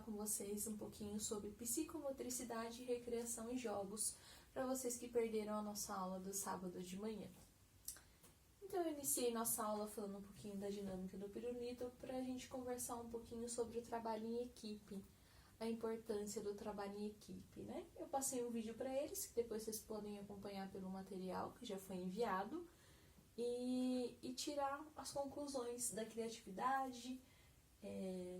com vocês um pouquinho sobre psicomotricidade, recreação e jogos, para vocês que perderam a nossa aula do sábado de manhã. Então eu iniciei nossa aula falando um pouquinho da dinâmica do pirulito para a gente conversar um pouquinho sobre o trabalho em equipe, a importância do trabalho em equipe, né? Eu passei um vídeo para eles, que depois vocês podem acompanhar pelo material que já foi enviado, e tirar as conclusões da criatividade,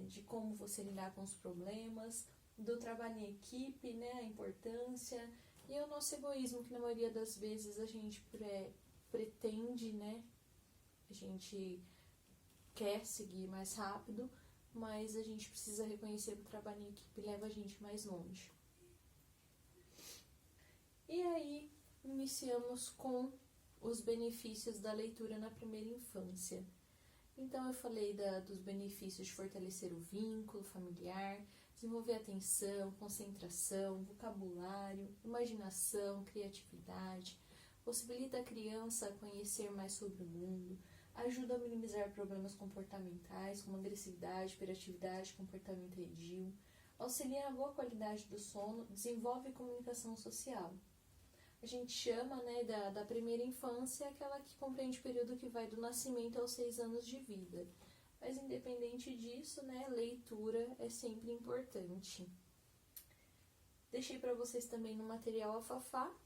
de como você lidar com os problemas, do trabalho em equipe, né, a importância, e o nosso egoísmo, que na maioria das vezes a gente pretende, né, a gente quer seguir mais rápido, mas a gente precisa reconhecer que o trabalho em equipe leva a gente mais longe. E aí, iniciamos com os benefícios da leitura na primeira infância. Então, eu falei dos benefícios de fortalecer o vínculo familiar, desenvolver atenção, concentração, vocabulário, imaginação, criatividade, possibilita a criança conhecer mais sobre o mundo, ajuda a minimizar problemas comportamentais como agressividade, hiperatividade, comportamento tardio, auxilia a boa qualidade do sono, desenvolve comunicação social. A gente chama, né, da primeira infância aquela que compreende o período que vai do nascimento aos 6 anos de vida. Mas independente disso, né, leitura é sempre importante. Deixei para vocês também no material a Fafá.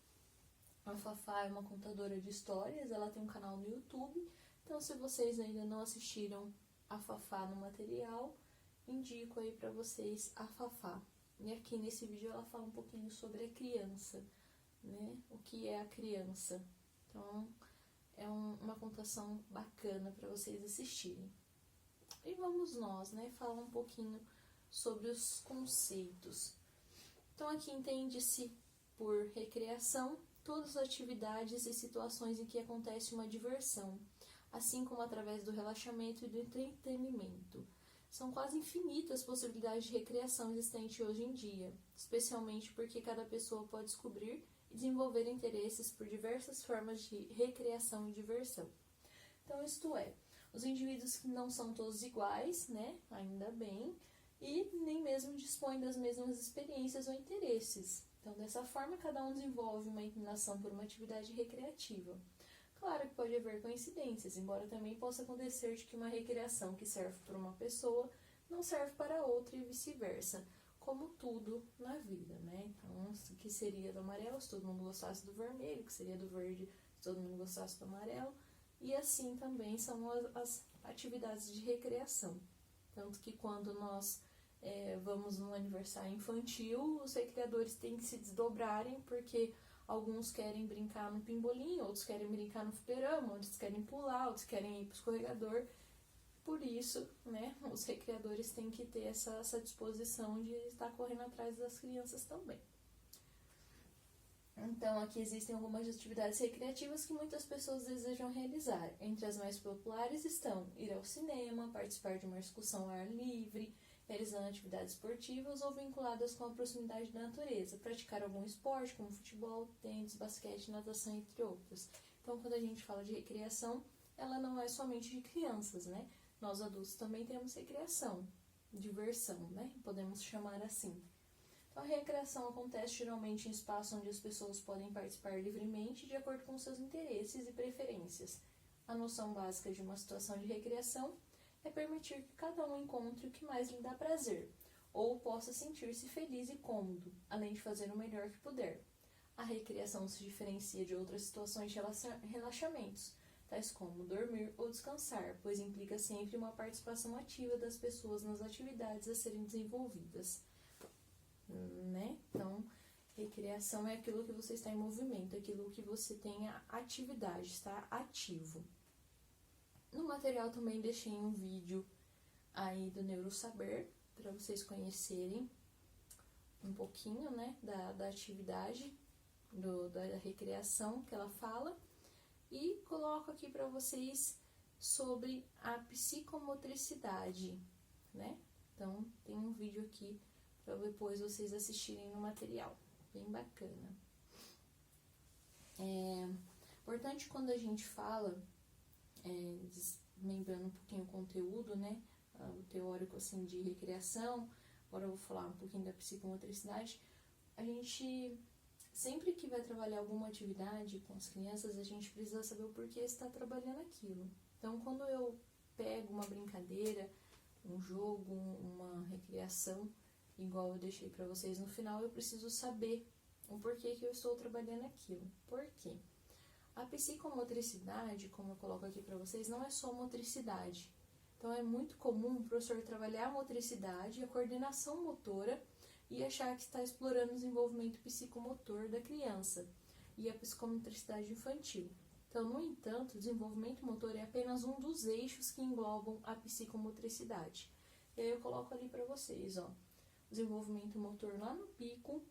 A Fafá é uma contadora de histórias, ela tem um canal no YouTube. Então, se vocês ainda não assistiram a Fafá no material, indico aí para vocês a Fafá. E aqui nesse vídeo ela fala um pouquinho sobre a criança, né? O que é a criança. Então, é uma contação bacana para vocês assistirem. E vamos nós, né, falar um pouquinho sobre os conceitos. Então, aqui entende-se por recreação todas as atividades e situações em que acontece uma diversão, assim como através do relaxamento e do entretenimento. São quase infinitas as possibilidades de recreação existentes hoje em dia, especialmente porque cada pessoa pode descobrir e desenvolver interesses por diversas formas de recreação e diversão. Então, isto é, os indivíduos não são todos iguais, né, ainda bem, e nem mesmo dispõem das mesmas experiências ou interesses. Então, dessa forma, cada um desenvolve uma inclinação por uma atividade recreativa. Claro que pode haver coincidências, embora também possa acontecer de que uma recreação que serve para uma pessoa não serve para outra e vice-versa, como tudo na vida, né? Então, o que seria do amarelo se todo mundo gostasse do vermelho, o que seria do verde se todo mundo gostasse do amarelo, e assim também são as atividades de recreação. Tanto que quando nós vamos num aniversário infantil, os recreadores têm que se desdobrarem, porque alguns querem brincar no pimbolim, outros querem brincar no fliperama, outros querem pular, outros querem ir para o escorregador. Por isso, né, os recreadores têm que ter essa disposição de estar correndo atrás das crianças também. Então, aqui existem algumas atividades recreativas que muitas pessoas desejam realizar. Entre as mais populares estão ir ao cinema, participar de uma excursão ao ar livre, realizando atividades esportivas ou vinculadas com a proximidade da natureza, praticar algum esporte, como futebol, tênis, basquete, natação, entre outros. Então, quando a gente fala de recreação, ela não é somente de crianças, né? Nós adultos também temos recreação, diversão, né? Podemos chamar assim. Então, a recreação acontece geralmente em espaços onde as pessoas podem participar livremente de acordo com seus interesses e preferências. A noção básica de uma situação de recreação é permitir que cada um encontre o que mais lhe dá prazer, ou possa sentir-se feliz e cômodo, além de fazer o melhor que puder. A recreação se diferencia de outras situações de relaxamentos, tais como dormir ou descansar, pois implica sempre uma participação ativa das pessoas nas atividades a serem desenvolvidas. Né? Então, recreação é aquilo que você está em movimento, aquilo que você tem a atividade, está ativo. No material também deixei um vídeo aí do Neurosaber, para vocês conhecerem um pouquinho, né, da atividade, da recreação que ela fala. E coloco aqui para vocês sobre a psicomotricidade, né? Então, tem um vídeo aqui para depois vocês assistirem no material, bem bacana. Importante quando a gente fala, desmembrando um pouquinho o conteúdo, né, o teórico assim de recreação, agora eu vou falar um pouquinho da psicomotricidade. A gente, sempre que vai trabalhar alguma atividade com as crianças, a gente precisa saber o porquê está trabalhando aquilo. Então, quando eu pego uma brincadeira, um jogo, uma recreação, igual eu deixei para vocês no final, eu preciso saber o porquê que eu estou trabalhando aquilo. Por quê? A psicomotricidade, como eu coloco aqui para vocês, não é só motricidade. Então, é muito comum o professor trabalhar a motricidade, a coordenação motora e achar que está explorando o desenvolvimento psicomotor da criança e a psicomotricidade infantil. Então, no entanto, o desenvolvimento motor é apenas um dos eixos que englobam a psicomotricidade. E aí eu coloco ali para vocês, ó, desenvolvimento motor lá no pico,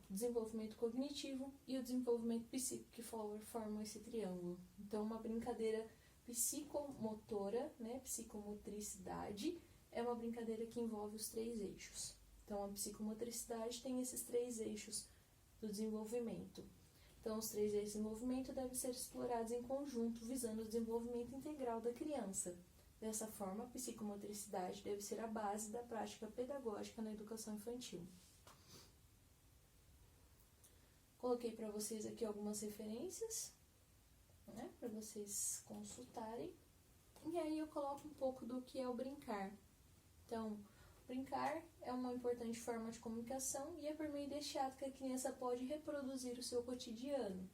desenvolvimento cognitivo e o desenvolvimento psíquico, que formam esse triângulo. Então, uma brincadeira psicomotora, né, psicomotricidade, é uma brincadeira que envolve os 3 eixos. Então, a psicomotricidade tem esses 3 eixos do desenvolvimento. Então, os 3 eixos de desenvolvimento devem ser explorados em conjunto, visando o desenvolvimento integral da criança. Dessa forma, a psicomotricidade deve ser a base da prática pedagógica na educação infantil. Coloquei para vocês aqui algumas referências, né, para vocês consultarem. E aí eu coloco um pouco do que é o brincar. Então, brincar é uma importante forma de comunicação e é por meio deste ato que a criança pode reproduzir o seu cotidiano.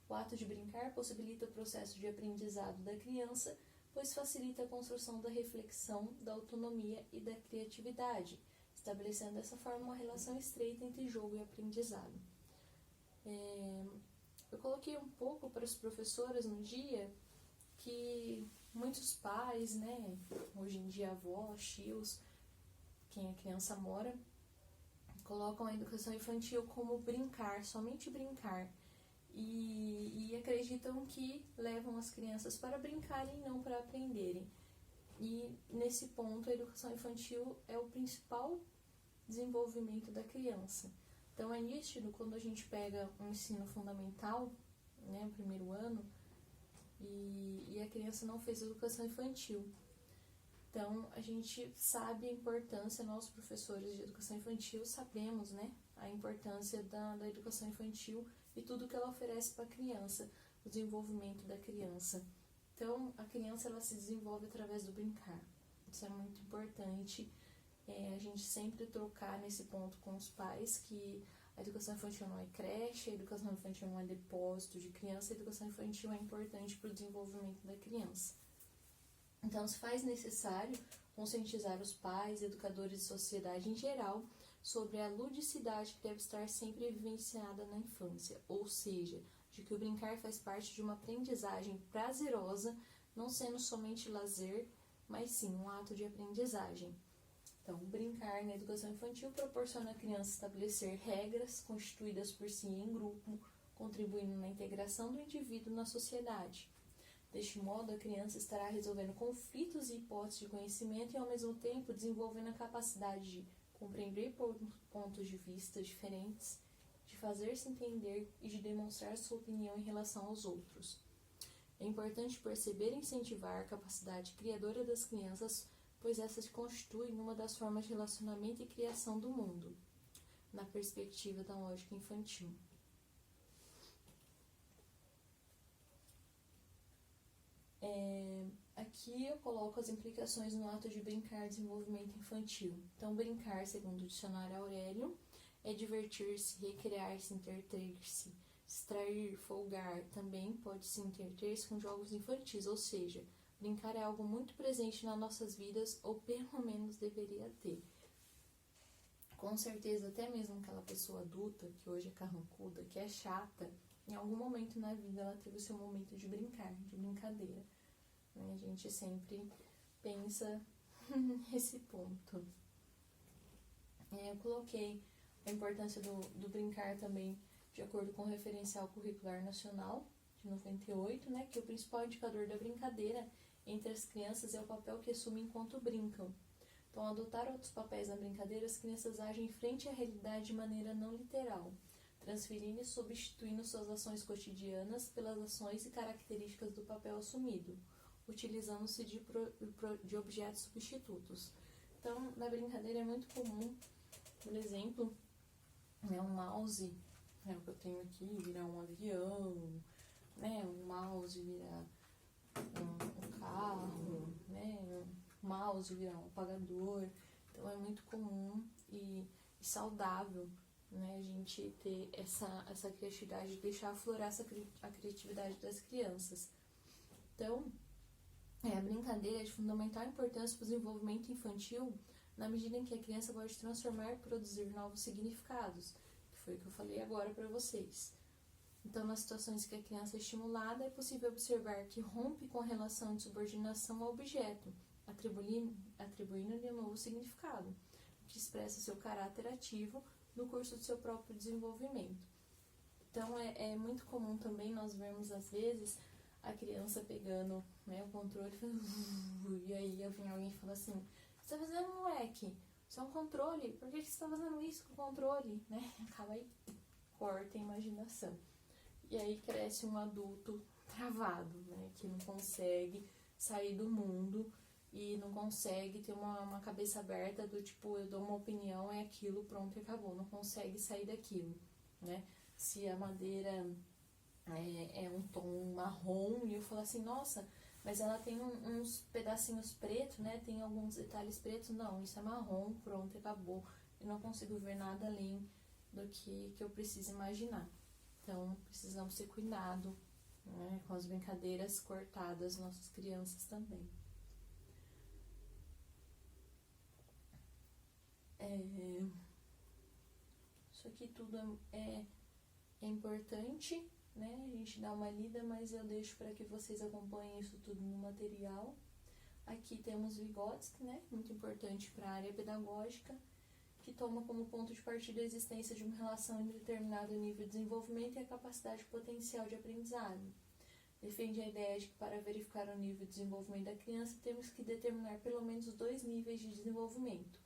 O ato de brincar possibilita o processo de aprendizado da criança, pois facilita a construção da reflexão, da autonomia e da criatividade, estabelecendo dessa forma uma relação estreita entre jogo e aprendizado. Eu coloquei um pouco para as professoras no dia que muitos pais, né, hoje em dia avós, tios, quem a criança mora, colocam a educação infantil como brincar, somente brincar, e acreditam que levam as crianças para brincarem e não para aprenderem. E nesse ponto a educação infantil é o principal desenvolvimento da criança. Então é nítido quando a gente pega um ensino fundamental, né, o primeiro ano, e a criança não fez educação infantil. Então, a gente sabe a importância, nós professores de educação infantil sabemos, né, a importância da educação infantil e tudo que ela oferece para a criança, o desenvolvimento da criança. Então, a criança ela se desenvolve através do brincar. Isso é muito importante, a gente sempre trocar nesse ponto com os pais, que a educação infantil não é creche, a educação infantil não é depósito de criança, a educação infantil é importante para o desenvolvimento da criança. Então, se faz necessário conscientizar os pais, educadores e sociedade em geral sobre a ludicidade que deve estar sempre vivenciada na infância, ou seja, de que o brincar faz parte de uma aprendizagem prazerosa, não sendo somente lazer, mas sim um ato de aprendizagem. Então, brincar na educação infantil proporciona à criança estabelecer regras constituídas por si em grupo, contribuindo na integração do indivíduo na sociedade. Deste modo, a criança estará resolvendo conflitos e hipóteses de conhecimento e, ao mesmo tempo, desenvolvendo a capacidade de compreender pontos de vista diferentes, de fazer-se entender e de demonstrar sua opinião em relação aos outros. É importante perceber e incentivar a capacidade criadora das crianças, pois essas constituem uma das formas de relacionamento e criação do mundo, na perspectiva da lógica infantil. Aqui eu coloco as implicações no ato de brincar e desenvolvimento infantil. Então, brincar, segundo o dicionário Aurélio, é divertir-se, recrear-se, entreter-se, distrair, folgar. Também pode-se entreter-se com jogos infantis, ou seja, brincar é algo muito presente nas nossas vidas, ou pelo menos deveria ter. Com certeza, até mesmo aquela pessoa adulta, que hoje é carrancuda, que é chata, em algum momento na vida ela teve o seu momento de brincar, de brincadeira. A gente sempre pensa nesse ponto. Eu coloquei a importância do brincar também de acordo com o referencial curricular nacional de 98, né, que o principal indicador da brincadeira entre as crianças é o papel que assumem enquanto brincam. Então, ao adotar outros papéis na brincadeira, as crianças agem em frente à realidade de maneira não literal, transferindo e substituindo suas ações cotidianas pelas ações e características do papel assumido, utilizando-se de objetos substitutos. Então, na brincadeira é muito comum, por exemplo, né, um mouse, né, o que eu tenho aqui, virar um avião, né, um mouse virar um carro, né, um mouse virar um apagador. Então é muito comum e saudável, né, a gente ter essa criatividade, deixar aflorar a criatividade das crianças. Então, a brincadeira é de fundamental importância para o desenvolvimento infantil, na medida em que a criança pode transformar e produzir novos significados, que foi o que eu falei agora para vocês. Então, nas situações que a criança é estimulada, é possível observar que rompe com a relação de subordinação ao objeto, atribuindo-lhe um novo significado, que expressa seu caráter ativo no curso do seu próprio desenvolvimento. Então, é muito comum também nós vermos, às vezes, a criança pegando, né, o controle e aí vem alguém e fala assim: o que você está fazendo, moleque? Isso é um controle, por que você está fazendo isso com o controle? Né? Acaba aí, corta a imaginação. E aí cresce um adulto travado, né, que não consegue sair do mundo e não consegue ter uma cabeça aberta do tipo, eu dou uma opinião, é aquilo, pronto, e acabou. Não consegue sair daquilo, né? Se a madeira é um tom marrom e eu falo assim, nossa, mas ela tem uns pedacinhos pretos, né? Tem alguns detalhes pretos. Não, isso é marrom, pronto, acabou. Eu não consigo ver nada além do que eu preciso imaginar. Então, precisamos ter cuidado, né, com as brincadeiras cortadas, nossas crianças também. Isso aqui tudo é importante, né? A gente dá uma lida, mas eu deixo para que vocês acompanhem isso tudo no material. Aqui temos Vygotsky, né? Muito importante para a área pedagógica, que toma como ponto de partida a existência de uma relação entre determinado nível de desenvolvimento e a capacidade potencial de aprendizado. Defende a ideia de que para verificar o nível de desenvolvimento da criança temos que determinar pelo menos 2 níveis de desenvolvimento.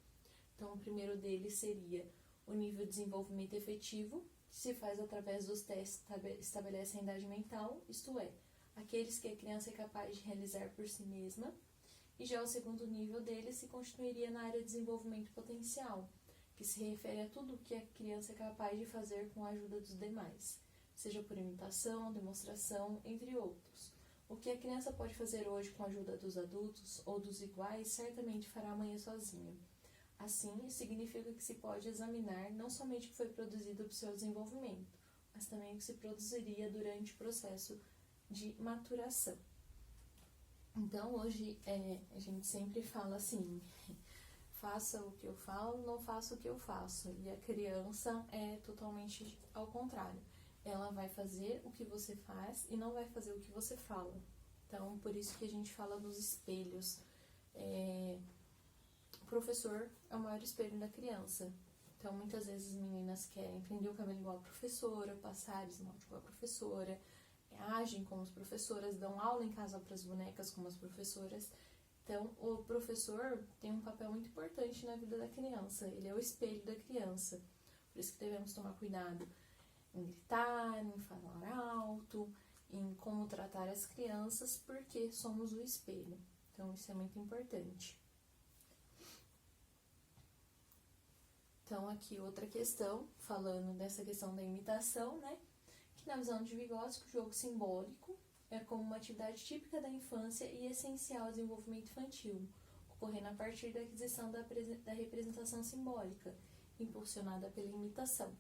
Então, o primeiro deles seria o nível de desenvolvimento efetivo, que se faz através dos testes que estabelecem a idade mental, isto é, aqueles que a criança é capaz de realizar por si mesma. E já o segundo nível dele se constituiria na área de desenvolvimento potencial, que se refere a tudo o que a criança é capaz de fazer com a ajuda dos demais, seja por imitação, demonstração, entre outros. O que a criança pode fazer hoje com a ajuda dos adultos ou dos iguais, certamente fará amanhã sozinha. Assim, significa que se pode examinar não somente o que foi produzido para o seu desenvolvimento, mas também o que se produziria durante o processo de maturação. Então, hoje, a gente sempre fala assim, faça o que eu falo, não faça o que eu faço. E a criança é totalmente ao contrário. Ela vai fazer o que você faz e não vai fazer o que você fala. Então, por isso que a gente fala dos espelhos. O professor é o maior espelho da criança. Então, muitas vezes as meninas querem prender o cabelo igual a professora, passar esmalte igual a professora, agem como as professoras, dão aula em casa para as bonecas como as professoras. Então, o professor tem um papel muito importante na vida da criança. Ele é o espelho da criança. Por isso que devemos tomar cuidado em gritar, em falar alto, em como tratar as crianças, porque somos o espelho. Então, isso é muito importante. Então, aqui outra questão, falando dessa questão da imitação, né? Que na visão de Vygotsky, o jogo simbólico é como uma atividade típica da infância e essencial ao desenvolvimento infantil, ocorrendo a partir da aquisição da representação simbólica, impulsionada pela imitação.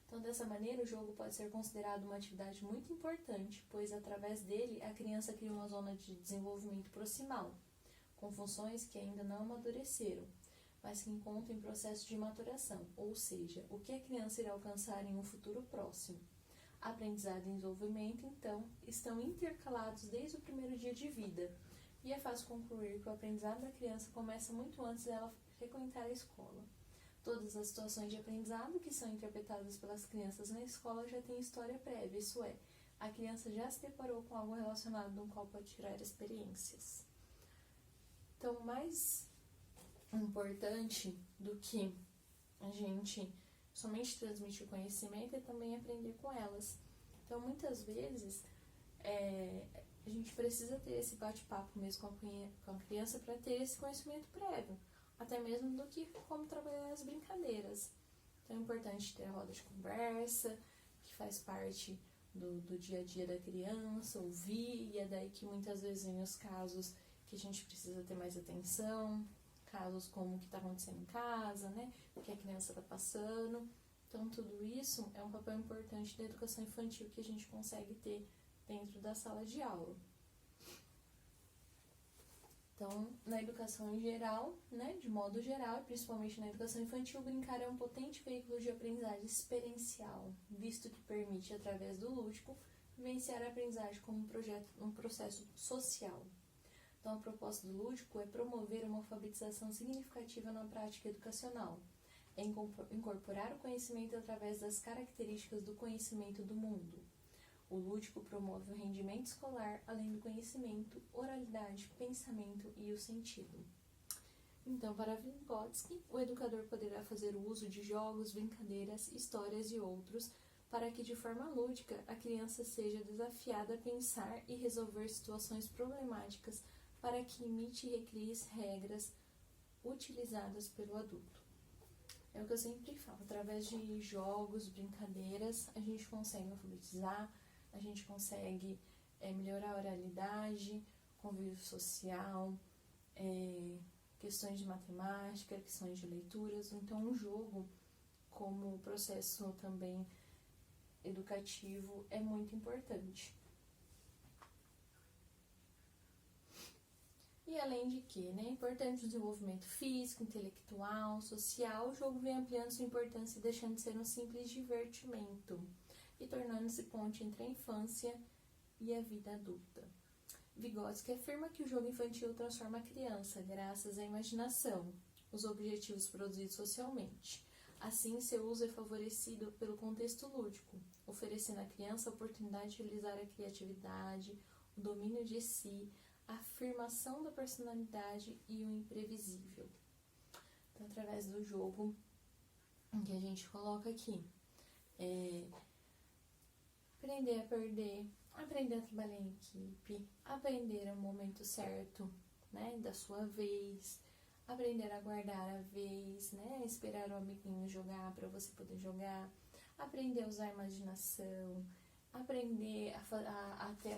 Então, dessa maneira, o jogo pode ser considerado uma atividade muito importante, pois através dele a criança cria uma zona de desenvolvimento proximal, com funções que ainda não amadureceram, mas que encontram em processo de maturação, ou seja, o que a criança irá alcançar em um futuro próximo. Aprendizado e desenvolvimento, então, estão intercalados desde o primeiro dia de vida, e é fácil concluir que o aprendizado da criança começa muito antes dela frequentar a escola. Todas as situações de aprendizado que são interpretadas pelas crianças na escola já têm história prévia, isso é, a criança já se deparou com algo relacionado no qual pode tirar experiências. Então, mais importante do que a gente somente transmitir o conhecimento é também aprender com elas. Então, muitas vezes, a gente precisa ter esse bate-papo mesmo com a criança para ter esse conhecimento prévio. até mesmo do que como trabalhar as brincadeiras. Então é importante ter a roda de conversa, que faz parte do dia a dia da criança, ouvir, e é daí que muitas vezes vem os casos que a gente precisa ter mais atenção, casos como o que está acontecendo em casa, né, o que a criança está passando. Então tudo isso é um papel importante da educação infantil que a gente consegue ter dentro da sala de aula. Então, na educação em geral, né, de modo geral, e principalmente na educação infantil, brincar é um potente veículo de aprendizagem experiencial, visto que permite, através do lúdico, vivenciar a aprendizagem como um processo social. Então, a proposta do lúdico é promover uma alfabetização significativa na prática educacional, é incorporar o conhecimento através das características do conhecimento do mundo. O lúdico promove o rendimento escolar, além do conhecimento, oralidade, pensamento e o sentido. Então, para Vygotsky, o educador poderá fazer o uso de jogos, brincadeiras, histórias e outros, para que, de forma lúdica, a criança seja desafiada a pensar e resolver situações problemáticas, para que imite e recrie regras utilizadas pelo adulto. É o que eu sempre falo, através de jogos, brincadeiras, a gente consegue alfabetizar, a gente consegue melhorar a oralidade, convívio social, questões de matemática, questões de leituras. Então, um jogo, como processo também educativo, é muito importante. E além de que, né, é importante o desenvolvimento físico, intelectual, social, o jogo vem ampliando sua importância e deixando de ser um simples divertimento e tornando-se ponte entre a infância e a vida adulta. Vygotsky afirma que o jogo infantil transforma a criança, graças à imaginação, os objetivos produzidos socialmente. Assim, seu uso é favorecido pelo contexto lúdico, oferecendo à criança a oportunidade de realizar a criatividade, o domínio de si, a afirmação da personalidade e o imprevisível. Então, através do jogo que a gente coloca aqui, aprender a perder, aprender a trabalhar em equipe, aprender o momento certo, né, da sua vez, aprender a guardar a vez, né, esperar o amiguinho jogar para você poder jogar, aprender a usar a imaginação, aprender a ter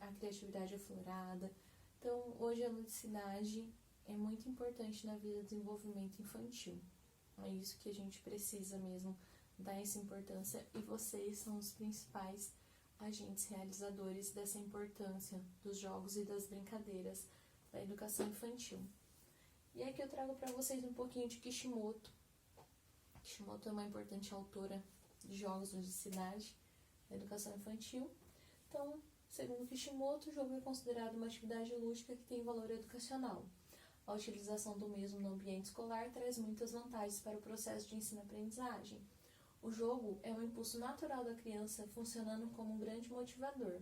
a criatividade aflorada. Então, hoje a ludicidade é muito importante na vida do desenvolvimento infantil. É isso que a gente precisa mesmo dar essa importância, e vocês são os principais agentes realizadores dessa importância dos jogos e das brincadeiras da educação infantil. E aqui eu trago para vocês um pouquinho de Kishimoto. Kishimoto é uma importante autora de jogos de ludicidade da educação infantil. Então, segundo Kishimoto, o jogo é considerado uma atividade lúdica que tem valor educacional. A utilização do mesmo no ambiente escolar traz muitas vantagens para o processo de ensino-aprendizagem. O jogo é um impulso natural da criança, funcionando como um grande motivador.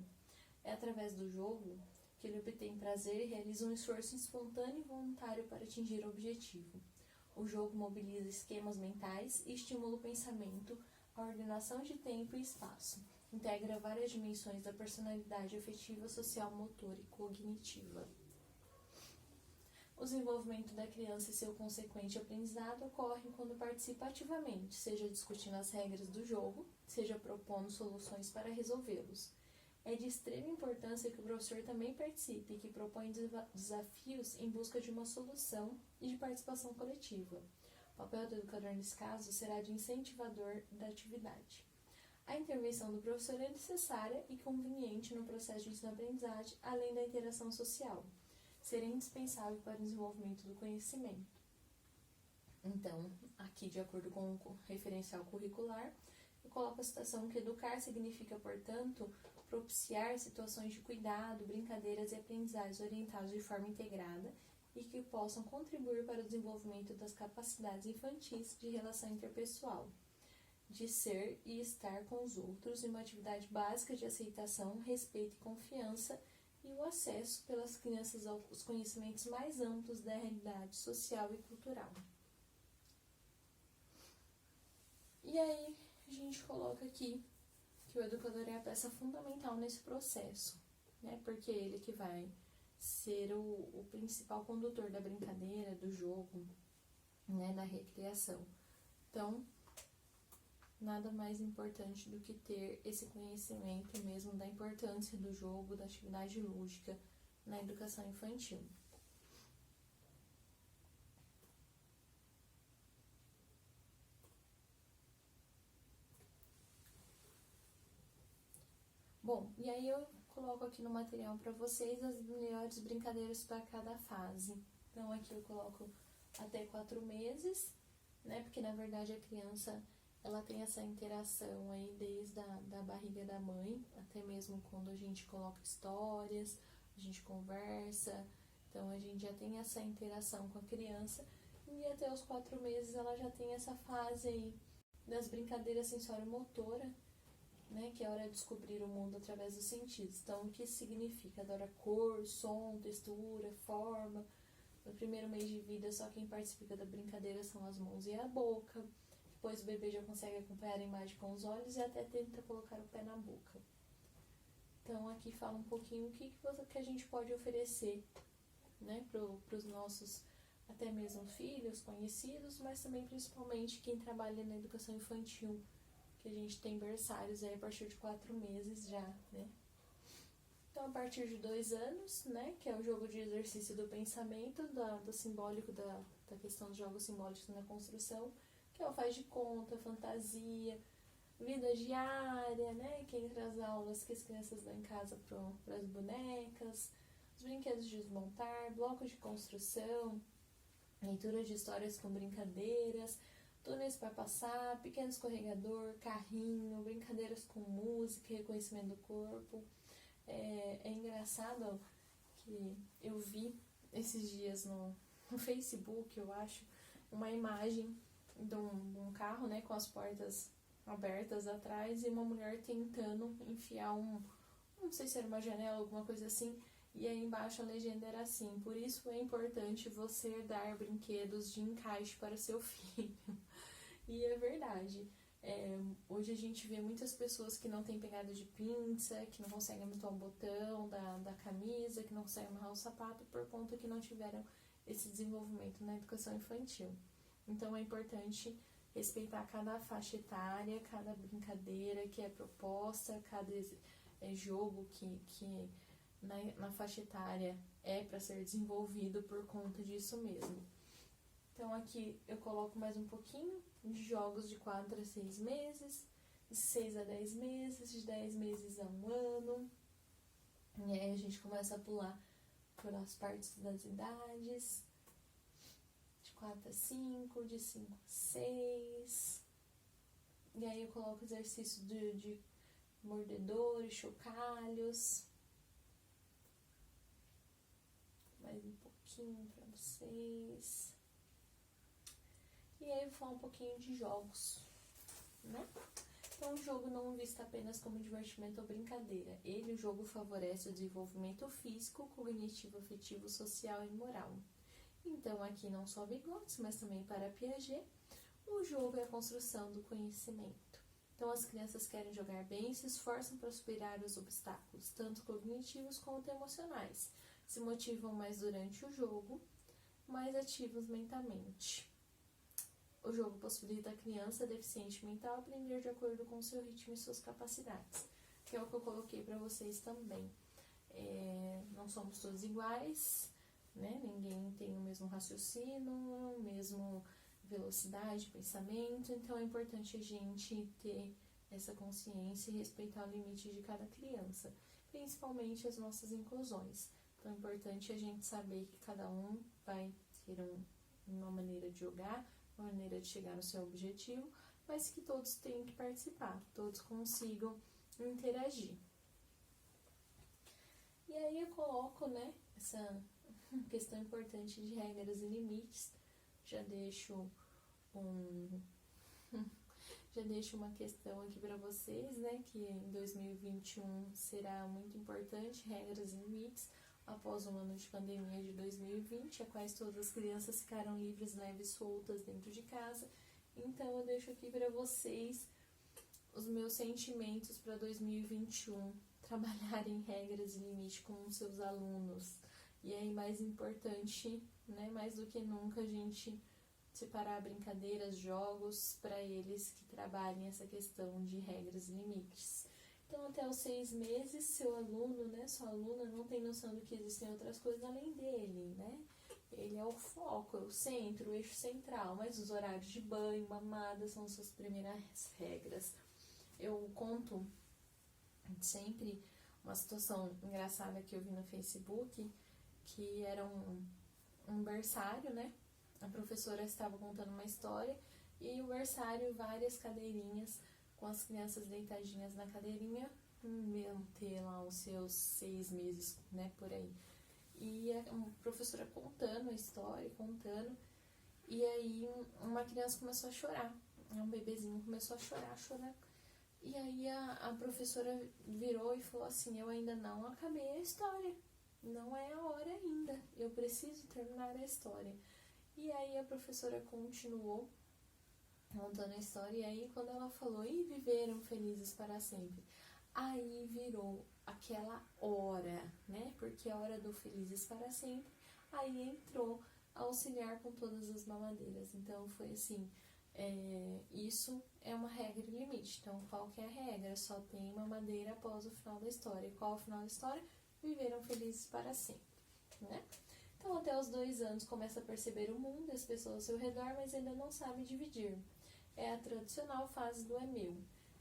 É através do jogo que ele obtém prazer e realiza um esforço espontâneo e voluntário para atingir o objetivo. O jogo mobiliza esquemas mentais e estimula o pensamento, a ordenação de tempo e espaço. Integra várias dimensões da personalidade afetiva, social, motora e cognitiva. O desenvolvimento da criança e seu consequente aprendizado ocorrem quando participa ativamente, seja discutindo as regras do jogo, seja propondo soluções para resolvê-los. É de extrema importância que o professor também participe e que proponha desafios em busca de uma solução e de participação coletiva. O papel do educador nesse caso será de incentivador da atividade. A intervenção do professor é necessária e conveniente no processo de ensino-aprendizagem, além da interação social. Ser indispensável para o desenvolvimento do conhecimento. Então, aqui, de acordo com o referencial curricular, eu coloco a citação que educar significa, portanto, propiciar situações de cuidado, brincadeiras e aprendizagens orientadas de forma integrada e que possam contribuir para o desenvolvimento das capacidades infantis de relação interpessoal, de ser e estar com os outros, e uma atividade básica de aceitação, respeito e confiança, e o acesso pelas crianças aos conhecimentos mais amplos da realidade social e cultural. E aí, a gente coloca aqui que o educador é a peça fundamental nesse processo, né? Porque ele que vai ser o principal condutor da brincadeira, do jogo, né, na recreação. Então, nada mais importante do que ter esse conhecimento mesmo da importância do jogo, da atividade lúdica na educação infantil. Bom, e aí eu coloco aqui no material para vocês as melhores brincadeiras para cada fase. Então aqui eu coloco até 4 meses, né? Porque na verdade a criança ela tem essa interação aí desde da barriga da mãe, até mesmo quando a gente coloca histórias, a gente conversa, então a gente já tem essa interação com a criança, e até os 4 meses ela já tem essa fase aí das brincadeiras sensório-motora, né, que é a hora de descobrir o mundo através dos sentidos. Então, o que significa? Adora cor, som, textura, forma. No primeiro mês de vida, só quem participa da brincadeira são as mãos e a boca. Depois o bebê já consegue acompanhar a imagem com os olhos e até tenta colocar o pé na boca. Então, aqui fala um pouquinho o que a gente pode oferecer, né, para os nossos, até mesmo filhos, conhecidos, mas também principalmente quem trabalha na educação infantil, que a gente tem berçários aí a partir de 4 meses já, né? Então, a partir de 2 anos, né, que é o jogo de exercício do pensamento, do simbólico, da questão dos jogos simbólicos na construção, que é o faz de conta, fantasia, vida diária, né, que entra as aulas que as crianças dão em casa para as bonecas, os brinquedos de desmontar, blocos de construção, leitura de histórias com brincadeiras, túneis para passar, pequeno escorregador, carrinho, brincadeiras com música, reconhecimento do corpo. É engraçado que eu vi esses dias no Facebook, eu acho, uma imagem de um carro, né, com as portas abertas atrás e uma mulher tentando enfiar não sei se era uma janela, alguma coisa assim, e aí embaixo a legenda era assim: por isso é importante você dar brinquedos de encaixe para seu filho. E é verdade. Hoje a gente vê muitas pessoas que não têm pegada de pinça, que não conseguem amarrar o botão da camisa, que não conseguem amarrar o sapato por conta que não tiveram esse desenvolvimento na educação infantil. Então é importante respeitar cada faixa etária, cada brincadeira que é proposta, cada jogo que na faixa etária é para ser desenvolvido por conta disso mesmo. Então aqui eu coloco mais um pouquinho de jogos de 4 a 6 meses, de 6 a 10 meses, de 10 meses a 1 ano. E aí a gente começa a pular por as partes das idades, de 4 a 5, de 5 a 6. E aí eu coloco exercício de mordedores, chocalhos. Mais um pouquinho para vocês. E aí eu vou falar um pouquinho de jogos, né? Então, o jogo não vista apenas como divertimento ou brincadeira. O jogo favorece o desenvolvimento físico, cognitivo, afetivo, social e moral. Então, aqui não só Vygotsky, mas também para Piaget, o jogo é a construção do conhecimento. Então, as crianças querem jogar bem e se esforçam para superar os obstáculos, tanto cognitivos quanto emocionais. Se motivam mais durante o jogo, mais ativos mentalmente. O jogo possibilita a criança deficiente mental aprender de acordo com o seu ritmo e suas capacidades, que é o que eu coloquei para vocês também. Não somos todos iguais, né? Ninguém tem o mesmo raciocínio, mesmo velocidade de pensamento, então é importante a gente ter essa consciência e respeitar o limite de cada criança, principalmente as nossas inclusões. Então é importante a gente saber que cada um vai ter uma maneira de jogar, uma maneira de chegar no seu objetivo, mas que todos tenham que participar, todos consigam interagir. E aí eu coloco, né, essa questão importante de regras e limites. Já deixo uma questão aqui para vocês, né, que em 2021 será muito importante, regras e limites, após um ano de pandemia de 2020, a quais todas as crianças ficaram livres, leves e soltas dentro de casa. Então, eu deixo aqui para vocês os meus sentimentos para 2021, trabalharem regras e limites com os seus alunos. E aí, mais importante, né, mais do que nunca, a gente separar brincadeiras, jogos, para eles que trabalhem essa questão de regras e limites. Então, até os 6 meses, seu aluno, né, sua aluna não tem noção de que existem outras coisas além dele, né? Ele é o foco, é o centro, o eixo central, mas os horários de banho, mamada são suas primeiras regras. Eu conto sempre uma situação engraçada que eu vi no Facebook, que era um berçário, né? A professora estava contando uma história e o berçário, várias cadeirinhas com as crianças deitadinhas na cadeirinha, deviam ter lá os seus 6 meses, né, por aí. E a professora contando a história, e aí uma criança começou a chorar, um bebezinho começou a chorar. E aí a professora virou e falou assim: eu ainda não acabei a história, não é a hora ainda, eu preciso terminar a história. E aí a professora continuou contando a história, e aí quando ela falou, e viveram felizes para sempre, aí virou aquela hora, né, porque a hora do felizes para sempre, aí entrou auxiliar com todas as mamadeiras. Então foi assim, isso é uma regra e limite. Então qual que é a regra? Só tem mamadeira após o final da história. E qual é o final da história? Viveram felizes para sempre, né? Então até os 2 anos começa a perceber o mundo e as pessoas ao seu redor, mas ainda não sabe dividir. É a tradicional fase do é meu.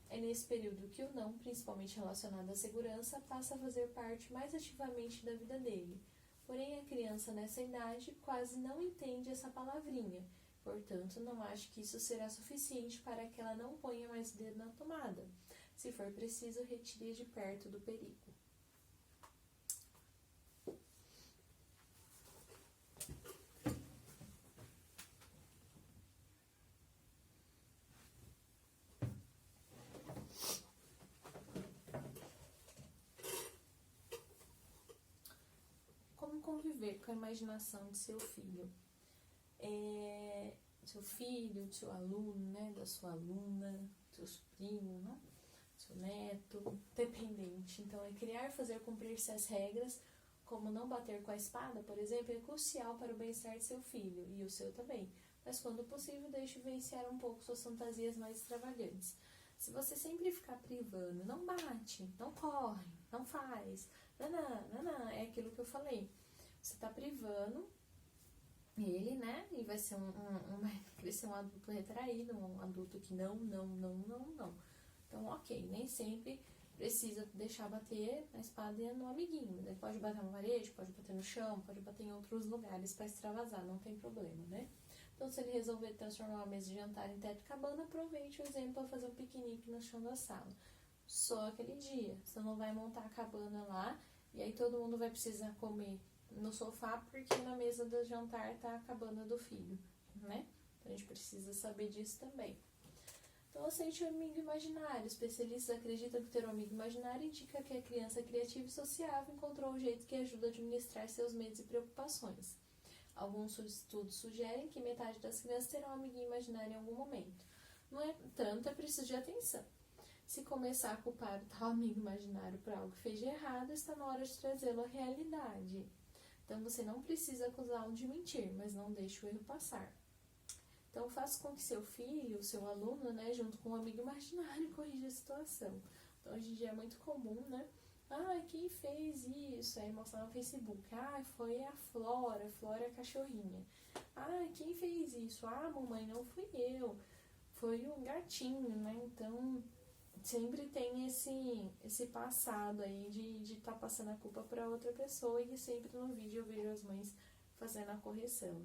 É nesse período que o não, principalmente relacionado à segurança, passa a fazer parte mais ativamente da vida dele. Porém, a criança nessa idade quase não entende essa palavrinha, portanto, não acho que isso será suficiente para que ela não ponha mais o dedo na tomada. Se for preciso, retire de perto do perigo. Conviver com a imaginação de seu filho. Seu filho, seu aluno, né, da sua aluna, seu sobrinho, né, seu neto, dependente. Então, criar e fazer cumprir-se as regras, como não bater com a espada, por exemplo, é crucial para o bem-estar de seu filho, e o seu também. Mas, quando possível, deixe vivenciar um pouco suas fantasias mais extravagantes. Se você sempre ficar privando, não bate, não corre, não faz, não, é aquilo que eu falei. Você está privando ele, né? E vai ser vai crescer um adulto retraído, um adulto que não. Então, ok, nem sempre precisa deixar bater na espada no amiguinho. Ele pode bater na parede, pode bater no chão, pode bater em outros lugares para extravasar, não tem problema, né? Então, se ele resolver transformar uma mesa de jantar em teto cabana, aproveite o exemplo para fazer um piquenique no chão da sala. Só aquele dia. Você não vai montar a cabana lá e aí todo mundo vai precisar comer no sofá porque na mesa do jantar tá a cabana do filho, né? Então a gente precisa saber disso também. Então aceite o amigo imaginário. Especialistas acreditam que ter um amigo imaginário indica que a criança criativa e sociável encontrou um jeito que ajuda a administrar seus medos e preocupações. Alguns estudos sugerem que metade das crianças terá um amiguinho imaginário em algum momento. No entanto, é preciso de atenção. Se começar a culpar o tal amigo imaginário por algo que fez de errado, está na hora de trazê-lo à realidade. Então, você não precisa acusá-lo de mentir, mas não deixe o erro passar. Então, faça com que seu filho, seu aluno, né, junto com um amigo imaginário, corrija a situação. Então, hoje em dia é muito comum, né? Quem fez isso? Aí mostrar no Facebook. Foi a Flora é a cachorrinha. Quem fez isso? Mamãe, não fui eu. Foi um gatinho, né? Então, sempre tem esse passado aí de estar passando a culpa para outra pessoa, e sempre no vídeo eu vejo as mães fazendo a correção.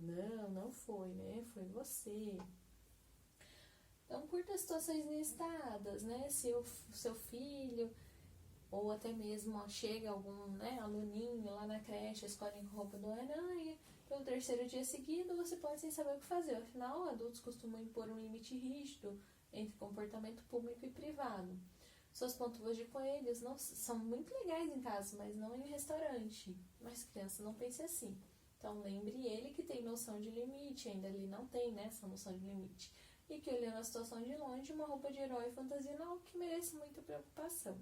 Não foi, né? Foi você. Então, curta situações inesperadas, né? Se o seu filho, ou até mesmo chega algum, né, aluninho lá na creche, escolhe roupa do ano, e pelo 3º dia seguido você pode sem saber o que fazer. Afinal, adultos costumam impor um limite rígido entre comportamento público e privado. Suas pantufas de coelhos não são muito legais em casa, mas não em restaurante. Mas criança não pense assim. Então lembre ele que tem noção de limite, ainda ele não tem, né, essa noção de limite. E que olhando a situação de longe, uma roupa de herói e fantasia não é algo que merece muita preocupação,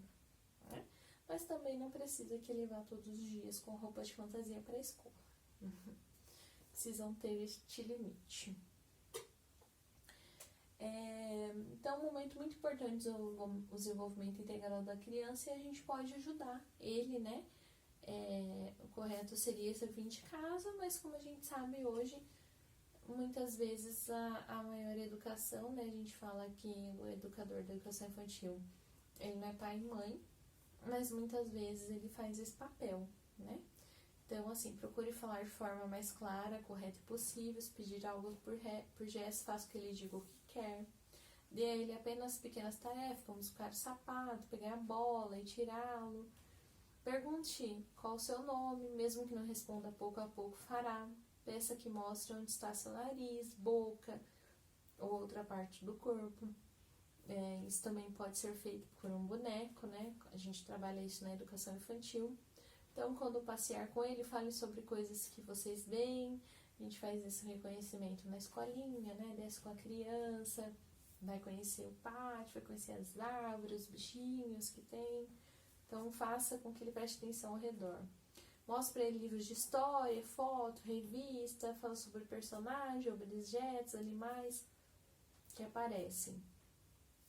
né? Mas também não precisa que ele vá todos os dias com roupa de fantasia para a escola. Precisam ter este limite. Então, um momento muito importante do desenvolvimento integral da criança, e a gente pode ajudar ele, né? O correto seria vir de casa, mas como a gente sabe hoje, muitas vezes a maior educação, né? A gente fala que o educador da educação infantil, ele não é pai e mãe, mas muitas vezes ele faz esse papel, né? Então, assim, procure falar de forma mais clara, correta e possível, se pedir algo por gesto, faça o que ele diga o que quer. Dê a ele apenas pequenas tarefas, como buscar o sapato, pegar a bola e tirá-lo. Pergunte qual o seu nome, mesmo que não responda pouco a pouco fará. Peça que mostre onde está seu nariz, boca ou outra parte do corpo. Isso também pode ser feito por um boneco, né? A gente trabalha isso na educação infantil. Então, quando passear com ele, fale sobre coisas que vocês veem. A gente faz esse reconhecimento na escolinha, né? Desce com a criança, vai conhecer o pátio, vai conhecer as árvores, os bichinhos que tem. Então, faça com que ele preste atenção ao redor. Mostre para ele livros de história, foto, revista, fala sobre personagens, objetos, animais que aparecem.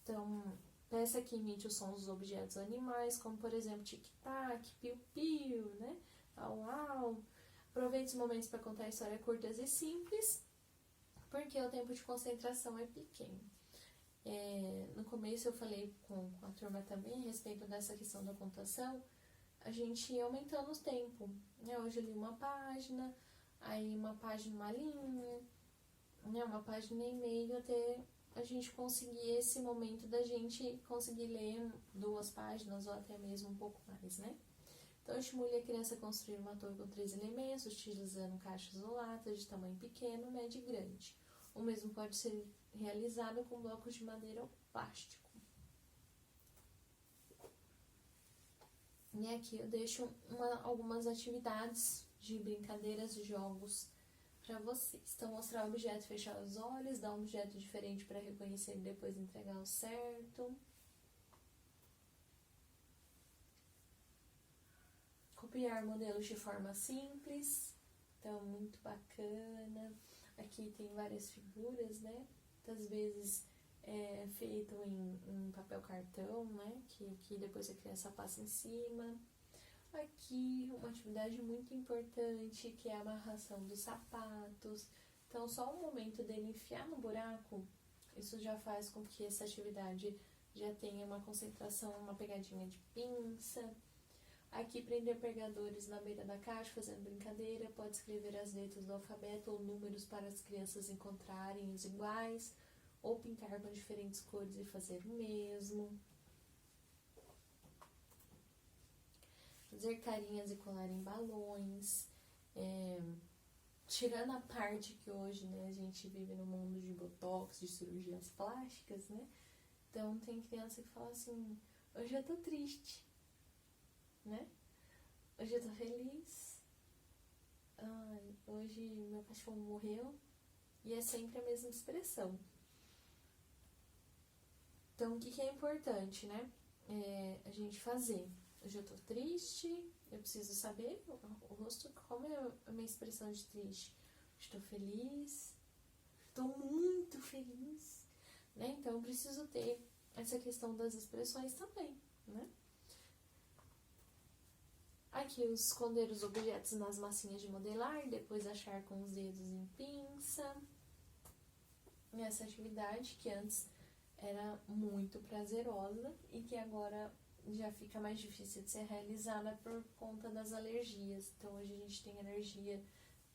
Então, peça que imite os sons dos objetos animais, como por exemplo tic-tac, piu-piu, né? Au-au. Aproveite os momentos para contar histórias curtas e simples, porque o tempo de concentração é pequeno. No começo eu falei com a turma também a respeito dessa questão da contação, a gente ia aumentando o tempo, né? Hoje eu li uma página, aí uma página, uma linha, né? Uma página e meia, até a gente conseguir esse momento da gente conseguir ler 2 páginas ou até mesmo um pouco mais, né? Então, estimule a criança a construir uma torre com 3 elementos, utilizando caixas ou latas de tamanho pequeno, médio e grande. O mesmo pode ser realizado com blocos de madeira ou plástico. E aqui eu deixo algumas atividades de brincadeiras e jogos para vocês. Então, mostrar o objeto, fechar os olhos, dar um objeto diferente para reconhecer e depois entregar o certo. Copiar modelos de forma simples, então muito bacana. Aqui tem várias figuras, né? Muitas vezes feito em papel cartão, né? Que depois a criança passa em cima. Aqui uma atividade muito importante, que é a amarração dos sapatos. Então, só o momento dele enfiar no buraco, isso já faz com que essa atividade já tenha uma concentração, uma pegadinha de pinça. Aqui, prender pregadores na beira da caixa, fazendo brincadeira. Pode escrever as letras do alfabeto ou números para as crianças encontrarem os iguais, ou pintar com diferentes cores e fazer o mesmo. Fazer carinhas e colar em balões. Tirando a parte que hoje, né, a gente vive no mundo de botox, de cirurgias plásticas, né? Então, tem criança que fala assim, hoje eu tô triste, né? Hoje eu tô feliz. Ai, hoje meu cachorro morreu. E é sempre a mesma expressão. Então, o que é importante, né? A gente fazer. Hoje eu tô triste, eu preciso saber o rosto, como é a minha expressão de triste. Estou feliz, estou muito feliz, né? Então, eu preciso ter essa questão das expressões também, né? Aqui, esconder os objetos nas massinhas de modelar, depois achar com os dedos em pinça. Essa atividade que antes era muito prazerosa e que agora já fica mais difícil de ser realizada por conta das alergias. Então, hoje a gente tem alergia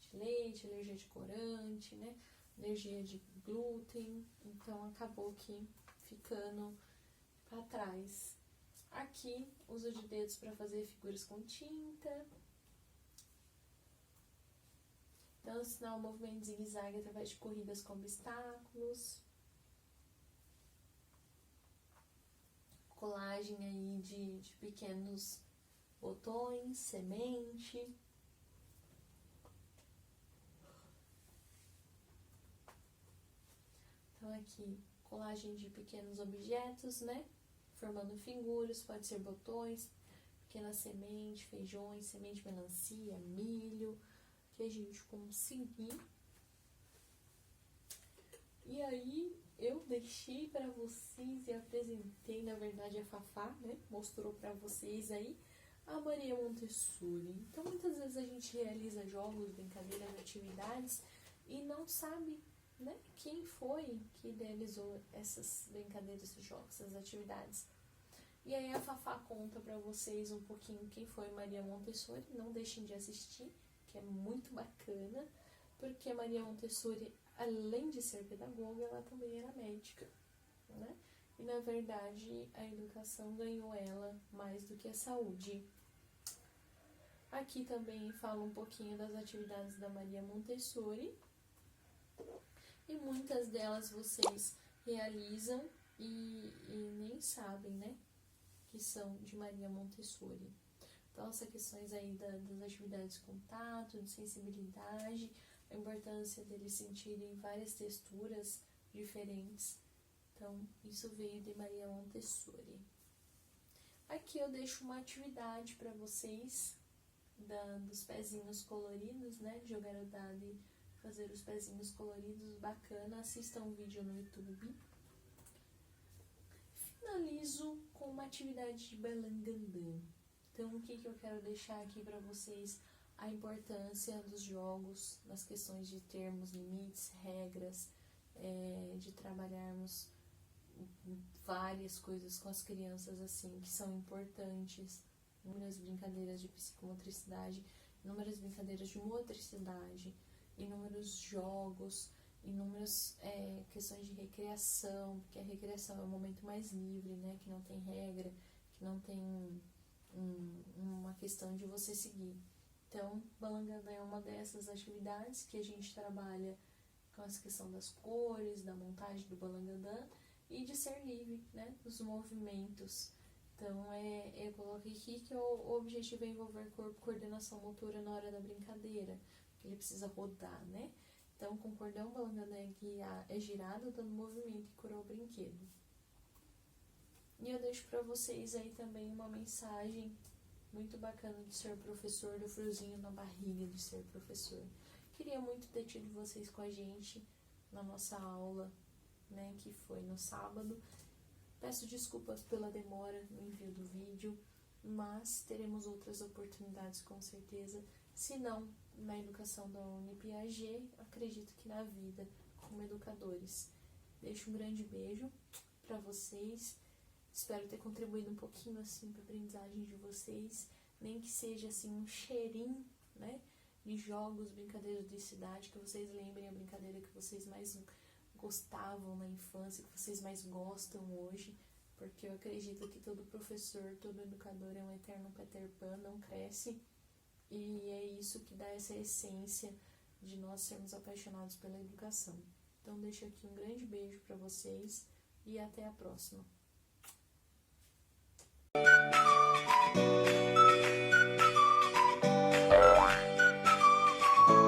de leite, alergia de corante, né? Alergia de glúten. Então, acabou que ficando para trás. Aqui, uso de dedos para fazer figuras com tinta. Então, ensinar o movimento zigue-zague através de corridas com obstáculos. Colagem aí de pequenos botões, semente. Então, aqui, colagem de pequenos objetos, né? Formando figuras, pode ser botões, pequenas sementes, feijões, semente de melancia, milho, que a gente conseguir. E aí, eu deixei para vocês e apresentei, na verdade, a Fafá, né? Mostrou para vocês aí a Maria Montessori. Então, muitas vezes a gente realiza jogos, brincadeiras, atividades e não sabe, né, quem foi que idealizou essas brincadeiras, esses jogos, essas atividades. E aí a Fafá conta para vocês um pouquinho quem foi Maria Montessori. Não deixem de assistir, que é muito bacana, porque Maria Montessori, além de ser pedagoga, ela também era médica, né? E na verdade a educação ganhou ela mais do que a saúde. Aqui também fala um pouquinho das atividades da Maria Montessori e muitas delas vocês realizam e nem sabem, né, que são de Maria Montessori. Então, essas questões aí das atividades de contato, de sensibilidade, a importância deles sentirem várias texturas diferentes. Então, isso veio de Maria Montessori. Aqui eu deixo uma atividade para vocês, dos pezinhos coloridos, né? De jogar o dado e fazer os pezinhos coloridos, bacana. Assistam um vídeo no YouTube. Finalizo com uma atividade de balangandã. Então, o que eu quero deixar aqui para vocês? A importância dos jogos, nas questões de termos, limites, regras, de trabalharmos várias coisas com as crianças, assim, que são importantes. Inúmeras brincadeiras de psicomotricidade, inúmeras brincadeiras de motricidade, inúmeros jogos, inúmeras questões de recreação, porque a recreação é o momento mais livre, né, que não tem regra, que não tem uma questão de você seguir. Então, balangandã é uma dessas atividades que a gente trabalha com essa questão das cores, da montagem do balangandã e de ser livre, né, dos movimentos. Então, eu coloquei aqui que o objetivo é envolver coordenação motora na hora da brincadeira, porque ele precisa rodar, né? Então, com o cordão, o balangandã é girado, dando movimento e cura o brinquedo. E eu deixo para vocês aí também uma mensagem muito bacana de ser professor, do friozinho na barriga de ser professor. Queria muito ter tido vocês com a gente na nossa aula, né, que foi no sábado. Peço desculpas pela demora no envio do vídeo, mas teremos outras oportunidades com certeza. Se não na educação da UniPiaget, acredito que na vida como educadores. Deixo um grande beijo para vocês. Espero ter contribuído um pouquinho assim para a aprendizagem de vocês, nem que seja assim um cheirinho, né, de jogos, brincadeiras de cidade, que vocês lembrem a brincadeira que vocês mais gostavam na infância, que vocês mais gostam hoje, porque eu acredito que todo professor, todo educador é um eterno Peter Pan, não cresce, e é isso que dá essa essência de nós sermos apaixonados pela educação. Então deixo aqui um grande beijo para vocês e até a próxima.